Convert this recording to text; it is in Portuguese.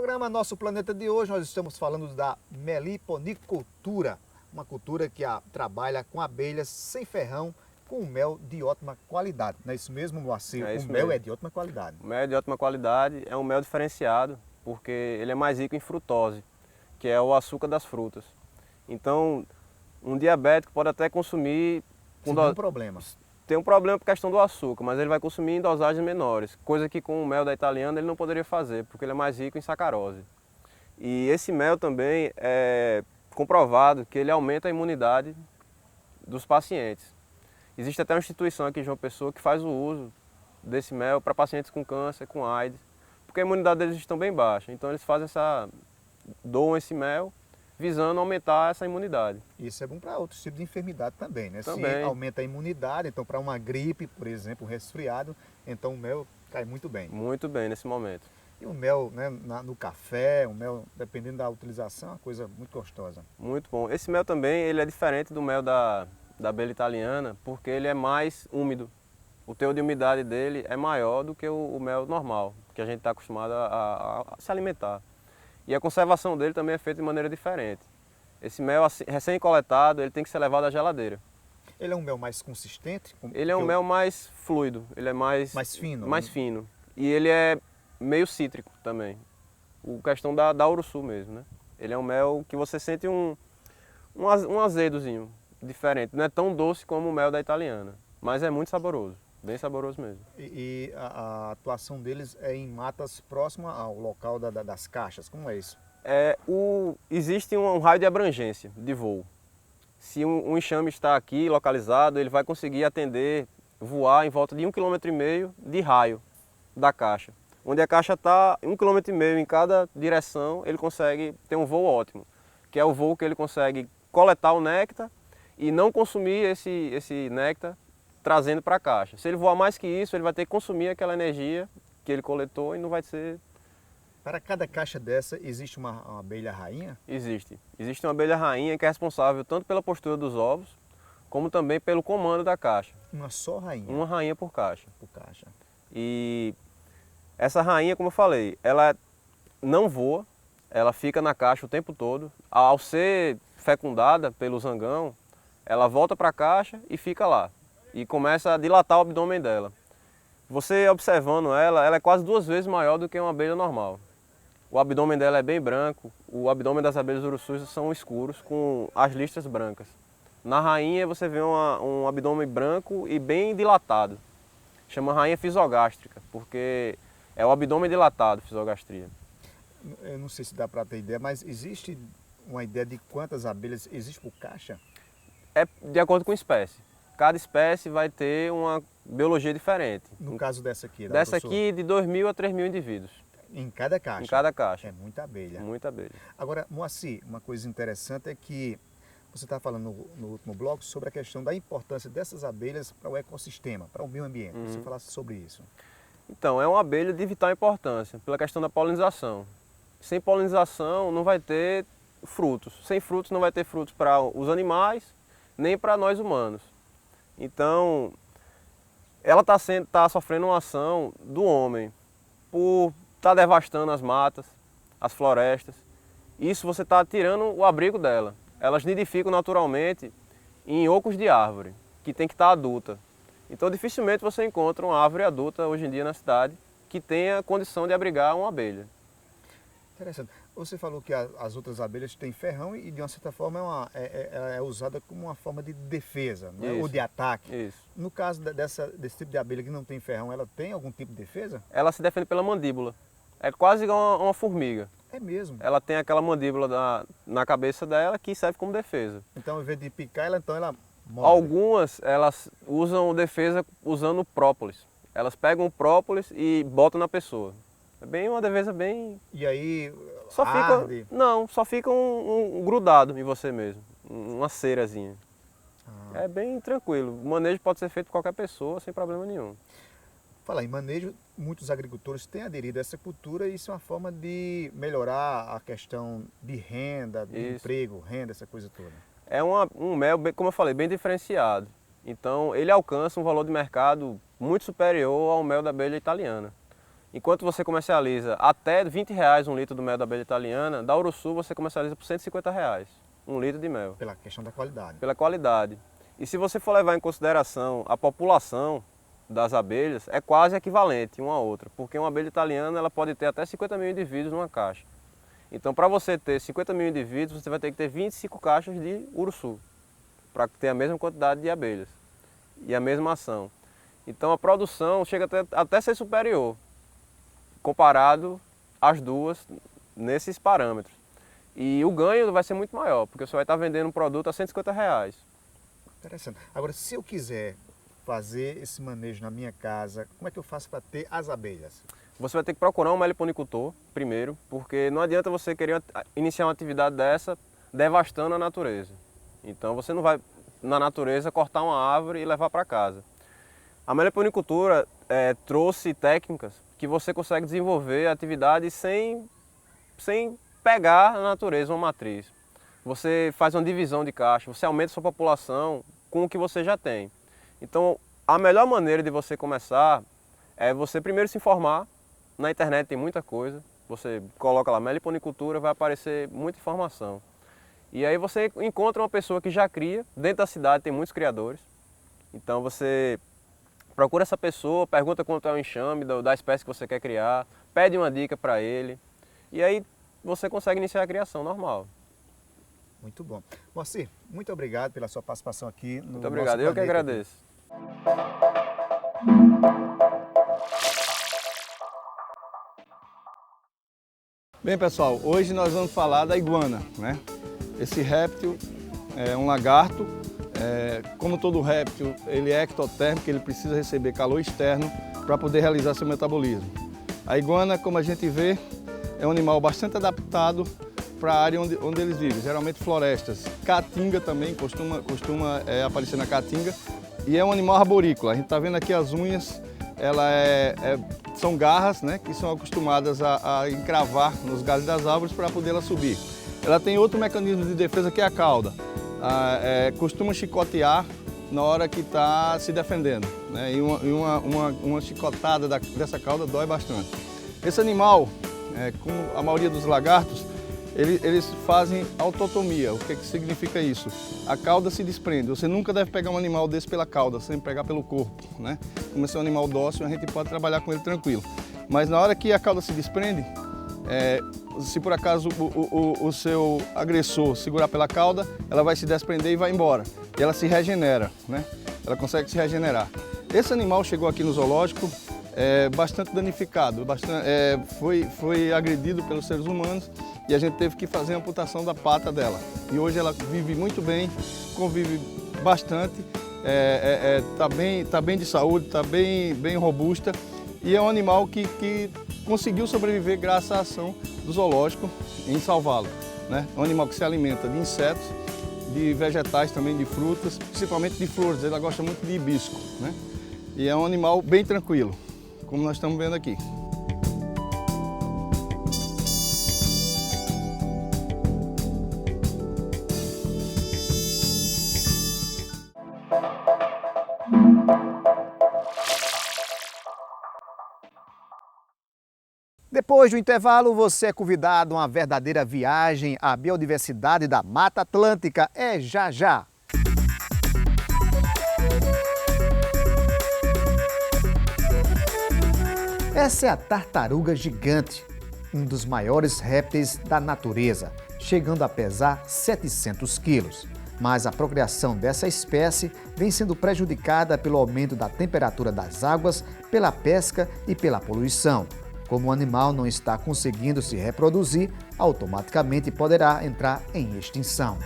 programa Nosso Planeta de hoje, nós estamos falando da meliponicultura, uma cultura que trabalha com abelhas sem ferrão, com mel de ótima qualidade. Não é isso mesmo, Moacir? É isso o mel mesmo. é de ótima qualidade. O mel é de ótima qualidade, é um mel diferenciado, porque ele é mais rico em frutose, que é o açúcar das frutas. Então, um diabético pode até consumir... Sem nenhum problema. Tem um problema por questão do açúcar, mas ele vai consumir em dosagens menores, coisa que com o mel da italiana ele não poderia fazer, porque ele é mais rico em sacarose. E esse mel também é comprovado que ele aumenta a imunidade dos pacientes. Existe até uma instituição aqui em João Pessoa que faz o uso desse mel para pacientes com câncer, com AIDS, porque a imunidade deles estão bem baixa. Então eles doam esse mel visando aumentar essa imunidade. Isso é bom para outros tipos de enfermidade também, né? Também. Se aumenta a imunidade, então para uma gripe, por exemplo, um resfriado, então o mel cai muito bem. Muito bem nesse momento. E o mel, né, no café, o mel, dependendo da utilização, é uma coisa muito gostosa. Muito bom. Esse mel também ele é diferente do mel da abelha italiana, porque ele é mais úmido. O teor de umidade dele é maior do que o mel normal, que a gente está acostumado a se alimentar. E a conservação dele também é feita de maneira diferente. Esse mel recém-coletado, ele tem que ser levado à geladeira. Ele é um mel mais consistente? Ele é um mel mais fluido, ele é mais fino. Mais fino. E ele é meio cítrico também. A questão da Uruçu mesmo, né? Ele é um mel que você sente um azedozinho diferente. Não é tão doce como o mel da italiana, mas é muito saboroso. Bem saboroso mesmo. E a atuação deles é em matas próximas ao local das caixas, como é isso? Existe um raio de abrangência de voo. Se um enxame está aqui localizado, ele vai conseguir voar em volta de 1,5 km de raio da caixa. Onde a caixa está 1,5 km em cada direção, ele consegue ter um voo ótimo, que é o voo que ele consegue coletar o néctar e não consumir esse néctar trazendo para a caixa. Se ele voar mais que isso, ele vai ter que consumir aquela energia que ele coletou e não vai ser... Para cada caixa dessa, existe uma abelha rainha? Existe. Existe uma abelha rainha que é responsável tanto pela postura dos ovos, como também pelo comando da caixa. Uma só rainha? Uma rainha por caixa. Por caixa. E essa rainha, como eu falei, ela não voa, ela fica na caixa o tempo todo. Ao ser fecundada pelo zangão, ela volta para a caixa e fica lá. E começa a dilatar o abdômen dela. Você observando ela é quase 2 vezes maior do que uma abelha normal. O abdômen dela é bem branco, o abdômen das abelhas uruçus são escuros, com as listras brancas. Na rainha você vê um abdômen branco e bem dilatado. Chama rainha fisogástrica, porque é o abdômen dilatado, fisogastria. Eu não sei se dá para ter ideia, mas existe uma ideia de quantas abelhas existe por caixa? É de acordo com a espécie. Cada espécie vai ter uma biologia diferente. No caso dessa aqui, Dessa aqui, de 2.000 a 3.000 indivíduos. Em cada caixa? Em cada caixa. É muita abelha. Muita abelha. Agora, Moacir, uma coisa interessante é que você está falando no último bloco sobre a questão da importância dessas abelhas para o ecossistema, para o meio ambiente. Você falasse sobre isso. Então, é uma abelha de vital importância, pela questão da polinização. Sem polinização não vai ter frutos. Sem frutos não vai ter frutos para os animais, nem para nós humanos. Então, ela está sofrendo uma ação do homem por estar devastando as matas, as florestas. Isso você está tirando o abrigo dela. Elas nidificam naturalmente em ocos de árvore, que tem que estar adulta. Então, dificilmente você encontra uma árvore adulta hoje em dia na cidade que tenha condição de abrigar uma abelha. Interessante. Você falou que as outras abelhas têm ferrão e de uma certa forma ela é usada como uma forma de defesa, né? Ou de ataque. Isso. No caso desse tipo de abelha que não tem ferrão, ela tem algum tipo de defesa? Ela se defende pela mandíbula. É quase igual uma formiga. É mesmo. Ela tem aquela mandíbula na cabeça dela que serve como defesa. Então, ao invés de picar ela morde. Algumas, elas usam defesa usando própolis. Elas pegam o própolis e botam na pessoa. É bem uma defesa bem... E aí só arde? Não, só fica um grudado em você mesmo. Uma cerazinha. É bem tranquilo. O manejo pode ser feito por qualquer pessoa, sem problema nenhum. Falar em manejo, muitos agricultores têm aderido a essa cultura e isso é uma forma de melhorar a questão de renda, de emprego, renda, essa coisa toda. É um mel, como eu falei, bem diferenciado. Então ele alcança um valor de mercado muito superior ao mel da abelha italiana. Enquanto você comercializa até R$ 20 um litro do mel da abelha italiana, da Uruçu você comercializa por R$ 150 um litro de mel. Pela questão da qualidade. Pela qualidade. E se você for levar em consideração a população das abelhas, é quase equivalente uma a outra, porque uma abelha italiana ela pode ter até 50 mil indivíduos numa caixa. Então, para você ter 50 mil indivíduos, você vai ter que ter 25 caixas de Uruçu, para ter a mesma quantidade de abelhas e a mesma ação. Então, a produção chega até ser superior, comparado às duas nesses parâmetros. E o ganho vai ser muito maior, porque você vai estar vendendo um produto a R$ 150. Interessante. Agora, se eu quiser fazer esse manejo na minha casa, como é que eu faço para ter as abelhas? Você vai ter que procurar um meliponicultor primeiro, porque não adianta você querer iniciar uma atividade dessa devastando a natureza. Então você não vai na natureza cortar uma árvore e levar para casa. A meliponicultura trouxe técnicas que você consegue desenvolver atividades sem pegar a natureza, uma matriz. Você faz uma divisão de caixa, você aumenta a sua população com o que você já tem. Então, a melhor maneira de você começar é você primeiro se informar. Na internet tem muita coisa, você coloca lá meliponicultura, vai aparecer muita informação. E aí você encontra uma pessoa que já cria, dentro da cidade tem muitos criadores. Então você procura essa pessoa, pergunta quanto é o enxame da espécie que você quer criar, pede uma dica para ele. E aí você consegue iniciar a criação normal. Muito bom. Moacir, muito obrigado pela sua participação aqui no Muito obrigado, eu que agradeço. Bem, pessoal, hoje nós vamos falar da iguana, né? Esse réptil é um lagarto, como todo réptil, ele é ectotérmico, ele precisa receber calor externo para poder realizar seu metabolismo. A iguana, como a gente vê, é um animal bastante adaptado para a área onde eles vivem, geralmente florestas. Caatinga também costuma aparecer na caatinga e é um animal arborícola. A gente está vendo aqui as unhas, são garras, né, que são acostumadas a encravar nos galhos das árvores para poder ela subir. Ela tem outro mecanismo de defesa que é a cauda. Costuma chicotear na hora que está se defendendo, né, e uma chicotada dessa cauda dói bastante. Esse animal, como a maioria dos lagartos, eles fazem autotomia. O que significa isso? A cauda se desprende. Você nunca deve pegar um animal desse pela cauda, sem pegar pelo corpo, né? Como esse é um animal dócil, a gente pode trabalhar com ele tranquilo. Mas na hora que a cauda se desprende, se por acaso o seu agressor segurar pela cauda, ela vai se desprender e vai embora. E ela se regenera, né? Ela consegue se regenerar. Esse animal chegou aqui no zoológico bastante danificado, foi agredido pelos seres humanos e a gente teve que fazer a amputação da pata dela. E hoje ela vive muito bem, convive bastante, tá bem de saúde, está bem robusta e é um animal que conseguiu sobreviver graças à ação do zoológico em salvá-lo, né? É um animal que se alimenta de insetos, de vegetais também, de frutas, principalmente de flores, ela gosta muito de hibisco, né? E é um animal bem tranquilo, como nós estamos vendo aqui. Depois do intervalo, você é convidado a uma verdadeira viagem à biodiversidade da Mata Atlântica. É já já! Essa é a tartaruga gigante, um dos maiores répteis da natureza, chegando a pesar 700 quilos. Mas a procriação dessa espécie vem sendo prejudicada pelo aumento da temperatura das águas, pela pesca e pela poluição. Como o animal não está conseguindo se reproduzir, automaticamente poderá entrar em extinção.